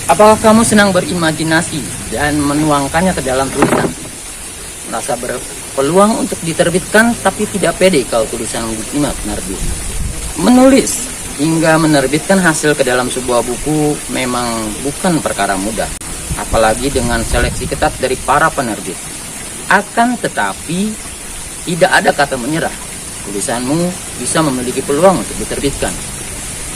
Apakah kamu senang berimajinasi dan menuangkannya ke dalam tulisan? Merasa berpeluang untuk diterbitkan tapi tidak pede kalau tulisan diterima penerbit. Menulis hingga menerbitkan hasil ke dalam sebuah buku memang bukan perkara mudah, apalagi dengan seleksi ketat dari para penerbit. Akan tetapi, tidak ada kata menyerah. Tulisanmu bisa memiliki peluang untuk diterbitkan.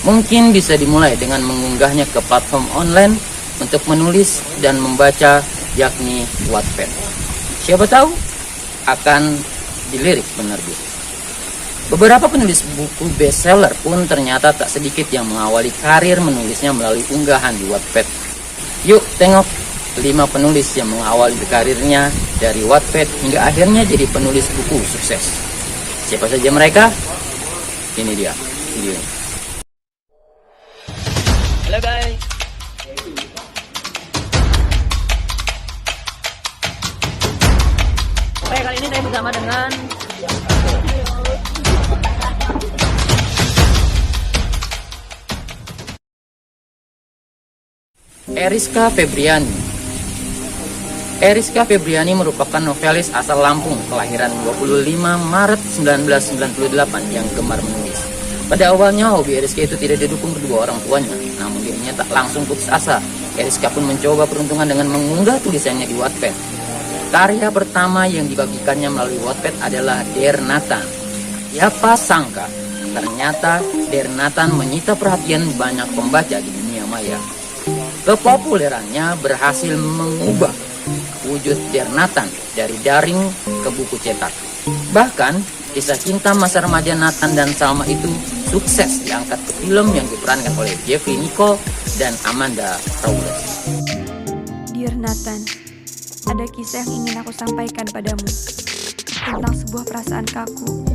Mungkin bisa dimulai dengan mengunggahnya ke platform online untuk menulis dan membaca, yakni Wattpad. Siapa tahu akan dilirik penerbit. Beberapa penulis buku bestseller pun ternyata tak sedikit yang mengawali karir menulisnya melalui unggahan di Wattpad. Yuk tengok 5 penulis yang mengawali karirnya dari Wattpad hingga akhirnya jadi penulis buku sukses. Siapa saja mereka? Ini dia videonya. Halo guys. Oke, kali ini saya bersama dengan Eriska Febriani. Eriska Febriani merupakan novelis asal Lampung, kelahiran 25 Maret 1998 yang gemar menulis. Pada awalnya hobi Eriska itu tidak didukung kedua orang tuanya, namun dirinya tak langsung putus asa. Eriska pun mencoba peruntungan dengan mengunggah tulisannya di Wattpad. Karya pertama yang dibagikannya melalui Wattpad adalah Dear Nathan. Siapa sangka, ternyata Dear Nathan menyita perhatian banyak pembaca di dunia maya. Kepopulerannya berhasil mengubah wujud Dear Nathan dari daring ke buku cetak. Bahkan, kisah cinta masa remaja Nathan dan Salma itu sukses diangkat ke film yang diperankan oleh Jeffrey Nicole dan Amanda Rawless. Dear Nathan, ada kisah yang ingin aku sampaikan padamu tentang sebuah perasaan kaku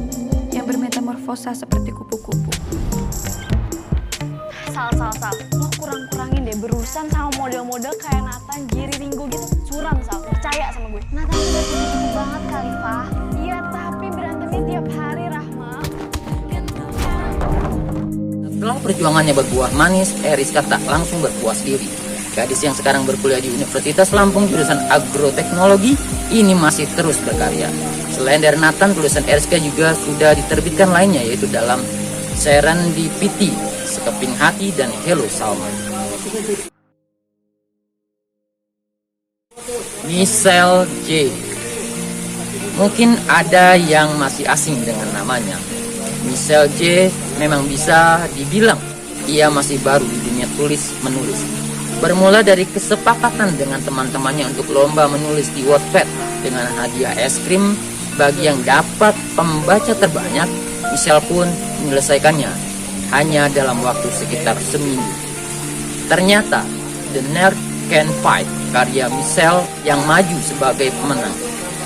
yang bermetamorfosa seperti kupu-kupu. Sal, lo kurang-kurangin deh berurusan sama model-model kayak Nathan, Giri, Ringo gitu. Curang, Sal, percaya sama gue. Nathan udah gitu banget kali, Pak. Iya, tapi berantemnya tiap hari, Rahma. Setelah perjuangannya berbuah manis, Eriska tak langsung berpuas diri. Gadis yang sekarang berkuliah di Universitas Lampung jurusan agroteknologi ini masih terus berkarya. Selain dari Nathan, tulisan Eriska juga sudah diterbitkan lainnya, yaitu dalam Serendipity, Sekeping Hati, dan Hello Salma. Michelle J. Mungkin ada yang masih asing dengan namanya. Michelle J memang bisa dibilang ia masih baru di dunia tulis-menulis. Bermula dari kesepakatan dengan teman-temannya untuk lomba menulis di Wattpad dengan hadiah es krim bagi yang dapat pembaca terbanyak, Michelle pun menyelesaikannya hanya dalam waktu sekitar seminggu. Ternyata The Nerd Can Fight, karya Michelle, yang maju sebagai pemenang.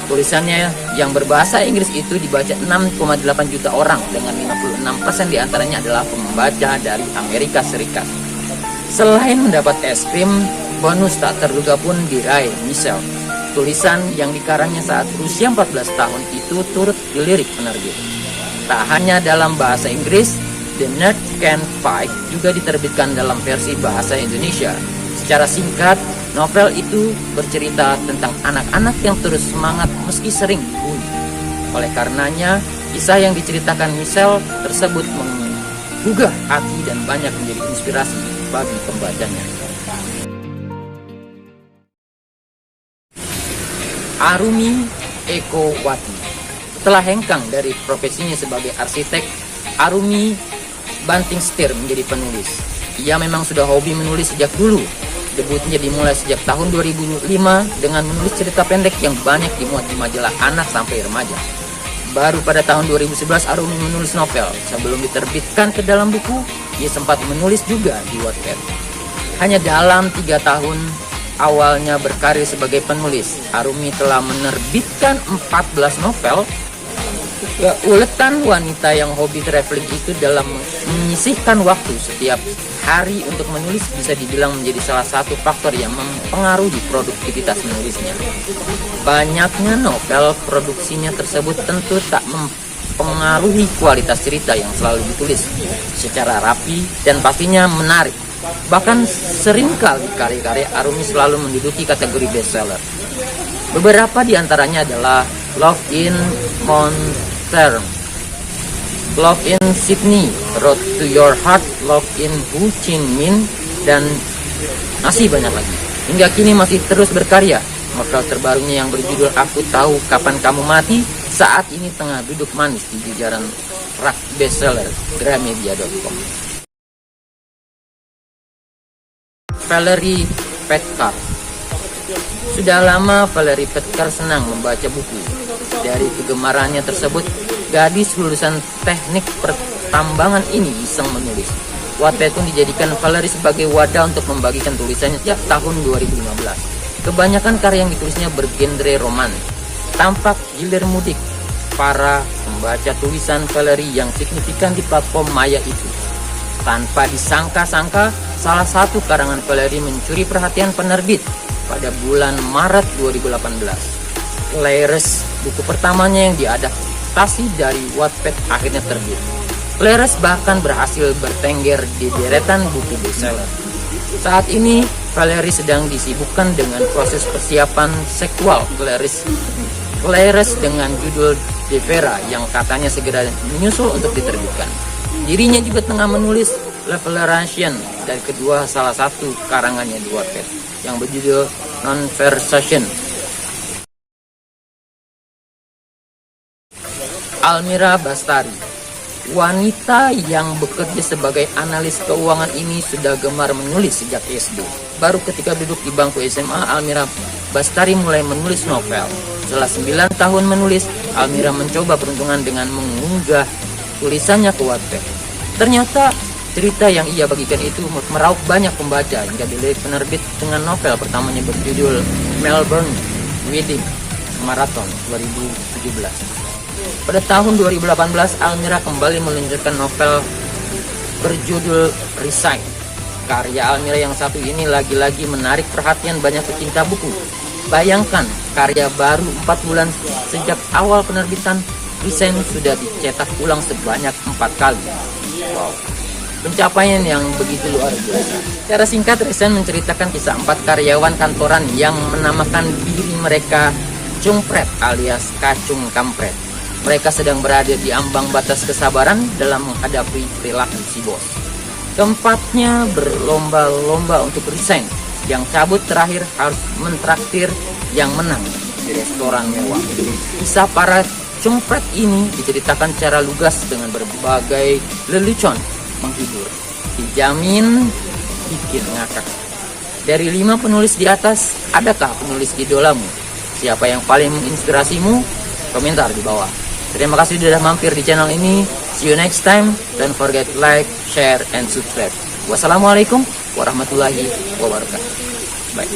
Tulisannya yang berbahasa Inggris itu dibaca 6,8 juta orang, dengan 56% diantaranya adalah pembaca dari Amerika Serikat. Selain mendapat es krim, bonus tak terduga pun diraih Michelle. Tulisan yang dikarangnya saat usia 14 tahun itu turut dilirik penerbit. Tak hanya dalam bahasa Inggris, The Nerd Can Fight juga diterbitkan dalam versi bahasa Indonesia. Secara singkat, novel itu bercerita tentang anak-anak yang terus semangat meski sering dibully. Oleh karenanya, kisah yang diceritakan Michelle tersebut menggugah hati dan banyak menjadi inspirasi bagi pembacanya. Arumi Eko Wati. Setelah hengkang dari profesinya sebagai arsitek, Arumi banting setir menjadi penulis. Ia memang sudah hobi menulis sejak dulu. Debutnya dimulai sejak tahun 2005 dengan menulis cerita pendek yang banyak dimuat di majalah anak sampai remaja. Baru pada tahun 2011 Arumi menulis novel. Sebelum diterbitkan ke dalam buku, ia sempat menulis juga di Wattpad. Hanya dalam 3 tahun awalnya berkarir sebagai penulis, Arumi telah menerbitkan 14 novel. Uletan wanita yang hobi traveling itu dalam menyisihkan waktu setiap hari untuk menulis bisa dibilang menjadi salah satu faktor yang mempengaruhi produktivitas menulisnya. Banyaknya novel produksinya tersebut tentu tak mempengaruhi kualitas cerita yang selalu ditulis secara rapi dan pastinya menarik Bahkan seringkali karya-karya Arumi selalu menduduki kategori bestseller. Beberapa di antaranya adalah Love in Montern, Love in Sydney, Road to Your Heart, Love in Ho Chi Minh, dan masih banyak lagi. Hingga kini masih terus berkarya. Novel terbarunya yang berjudul Aku Tahu Kapan Kamu Mati saat ini tengah duduk manis di jajaran rak bestseller Gramedia.com. Valerie Petkar. Sudah lama Valerie Petkar senang membaca buku. Dari kegemarannya tersebut, gadis lulusan teknik pertambangan ini iseng menulis. Wattpad pun dijadikan Valerie sebagai wadah untuk membagikan tulisannya sejak tahun 2015. Kebanyakan karya yang ditulisnya bergenre roman. Tampak gilir mudik para pembaca tulisan Valerie yang signifikan di platform maya itu. Tanpa disangka-sangka, salah satu karangan Valerie mencuri perhatian penerbit pada bulan Maret 2018. Claire's, buku pertamanya yang diadaptasi dari Wattpad, akhirnya terbit. Claire's bahkan berhasil bertengger di deretan buku bestseller. Saat ini, Valerie sedang disibukkan dengan proses persiapan sequel Claire's dengan judul De Vera yang katanya segera menyusul untuk diterbitkan. Dirinya juga tengah menulis Revelation dari kedua salah satu karangannya di Wattpad yang berjudul Non-Versation. Almira Bastari. Wanita yang bekerja sebagai analis keuangan ini sudah gemar menulis sejak SD. Baru ketika duduk di bangku SMA, Almira Bastari mulai menulis novel. Setelah 9 tahun menulis, Almira mencoba peruntungan dengan mengunggah tulisannya ke Wattpad. Ternyata cerita yang ia bagikan itu meraup banyak pembaca hingga dilirik penerbit dengan novel pertamanya berjudul Melbourne Wedding Marathon 2017. Pada tahun 2018, Almira kembali meluncurkan novel berjudul Resign. Karya Almira yang satu ini lagi-lagi menarik perhatian banyak pecinta buku. Bayangkan, karya baru 4 bulan sejak awal penerbitan, Resign sudah dicetak ulang sebanyak 4 kali. Wow, pencapaian yang begitu luar biasa. Secara singkat, Resign menceritakan kisah 4 karyawan kantoran yang menamakan diri mereka Cungpret alias Kacung Kampret. Mereka sedang berada di ambang batas kesabaran dalam menghadapi perilaku si bos. Keempatnya berlomba-lomba untuk resign. Yang cabut terakhir harus mentraktir yang menang di restoran mewah. Kisah para cungpret ini diceritakan secara lugas dengan berbagai lelucon menghibur. Dijamin bikin ngakak. Dari 5 penulis di atas, adakah penulis idolamu? Siapa yang paling menginspirasimu? Komentar di bawah. Terima kasih sudah mampir di channel ini. See you next time. Don't forget like, share, and subscribe. Wassalamualaikum warahmatullahi wabarakatuh. Bye.